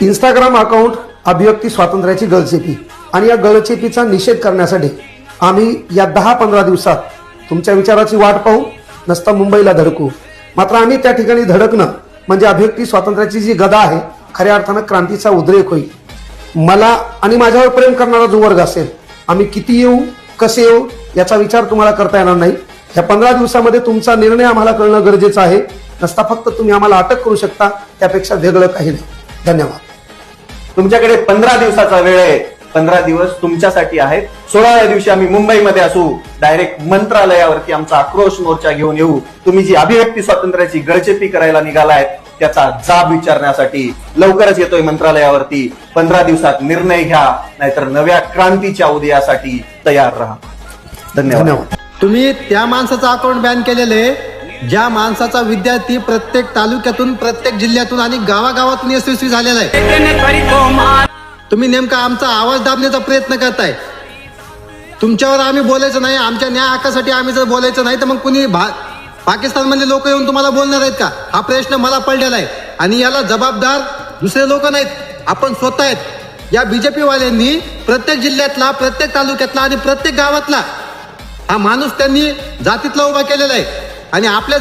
Instagram account अभिव्यक्ती स्वातंत्र्याची गळचेपी आणि या गळचेपीचा निषेध करण्यासाठी आम्ही या 10-15 दिवसात तुमच्या विचाराची वाट पाहू, नसता मुंबईला धडकू. मात्र आम्ही त्या ठिकाणी धडकणं म्हणजे अभिव्यक्ती स्वातंत्र्याची जी गदा आहे खऱ्या अर्थानं क्रांतीचा उद्रेक होईल. मला आणि माझ्यावर प्रेम करणारा जो वर्ग असेल, आम्ही किती येऊ, कसे येऊ याचा विचार तुम्हाला करता येणार नाही. या 15 दिवसामध्ये तुमचा निर्णय आम्हाला कळणं गरजेचं आहे, नसता फक्त तुम्ही आम्हाला अटक करू शकता, त्यापेक्षा वेगळं काही नाही. धन्यवाद. तुमच्याकडे 15 दिवसाचा वेळ आहे. 15 दिवस तुमच्यासाठी आहेत. 16व्या दिवशी आम्ही मुंबईमध्ये असू, डायरेक्ट मंत्रालयावरती आमचा आक्रोश मोर्चा घेऊन येऊ. तुम्ही जी अभिव्यक्ती स्वातंत्र्याची गळचेपी करायला निघालाय त्याचा जाब विचारण्यासाठी लवकरच येतोय मंत्रालयावरती. 15 दिवसात निर्णय घ्या, नाहीतर नव्या क्रांतीच्या उदयासाठी तयार राहा. धन्यवाद. तुम्ही त्या माणसाचं अकाउंट बॅन केलेले ज्या माणसाचा विद्यार्थी प्रत्येक तालुक्यातून, प्रत्येक जिल्ह्यातून आणि गावागावातून यशस्वी झालेला आहे. तुम्ही नेमका आमचा आवाज दाबण्याचा प्रयत्न करताय. तुमच्यावर आम्ही बोलायचं नाही, आमच्या न्याय हक्कासाठी आम्ही जर बोलायचं नाही तर मग कुणी पाकिस्तानमधले लोक येऊन तुम्हाला बोलणार आहेत का? हा प्रश्न मला पडलेला आहे. आणि याला जबाबदार दुसरे लोक नाहीत, आपण स्वतः आहेत. या बीजेपी वाल्यांनी प्रत्येक जिल्ह्यातला, प्रत्येक तालुक्यातला आणि प्रत्येक गावातला हा माणूस त्यांनी जातीतला उभा केलेला आहे. आणि आपल्या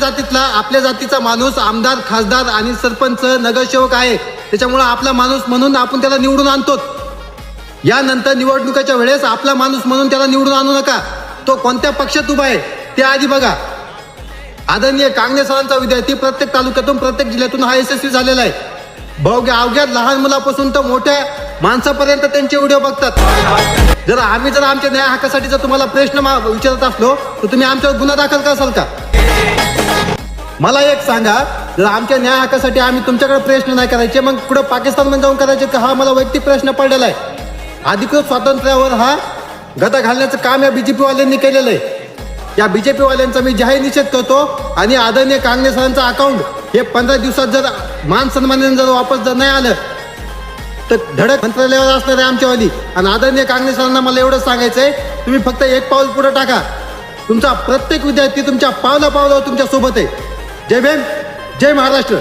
जातीचा माणूस आमदार, खासदार आणि सरपंच, नगरसेवक आहे. त्याच्यामुळे आपला माणूस म्हणून आपण त्याला निवडून आणतो. यानंतर निवडणुकीच्या वेळेस आपला माणूस म्हणून त्याला निवडून आणू नका. तो कोणत्या पक्षात उभा आहे ते आधी बघा. आदरणीय कांगणे सरांचा विद्यार्थी प्रत्येक तालुक्यातून, प्रत्येक जिल्ह्यातून हा यशस्वी झालेला आहे. अवघ्या लहान मुलापासून तर मोठ्या माणसापर्यंत त्यांचे व्हिडिओ बघतात. जर आमच्या न्याय हक्कासाठी जर तुम्हाला प्रश्न विचारत असलो तर तुम्ही आमच्यावर गुन्हा दाखल कराल का? मला एक सांगा, जर आमच्या न्याय हक्कासाठी आम्ही तुमच्याकडे प्रश्न नाही करायचे, मग पुढे पाकिस्तानमध्ये जाऊन करायचे का? हा मला वैयक्तिक प्रश्न पडलेला आहे. अधिकृत स्वातंत्र्यावर हा गदा घालण्याचं काम या बीजेपी वाल्यांनी केलेलं आहे. या बीजेपी वाल्यांचा मी जाहीर निषेध करतो. आणि आदरणीय कांगणे सरांचं अकाउंट हे 15 दिवसात जर मान सन्मानाने जर वापस जर नाही आलं तर धडक मंत्रालयावर असणार आहे आमच्यावाली. आणि आदरणीय कांगणे सरांना मला एवढंच सांगायचंय, तुम्ही फक्त एक पाऊल पुढे टाका. तुमचा प्रत्येक विद्यार्थी तुमच्या पावला तुमच्या सोबत आहे. जय भीम, जय महाराष्ट्र.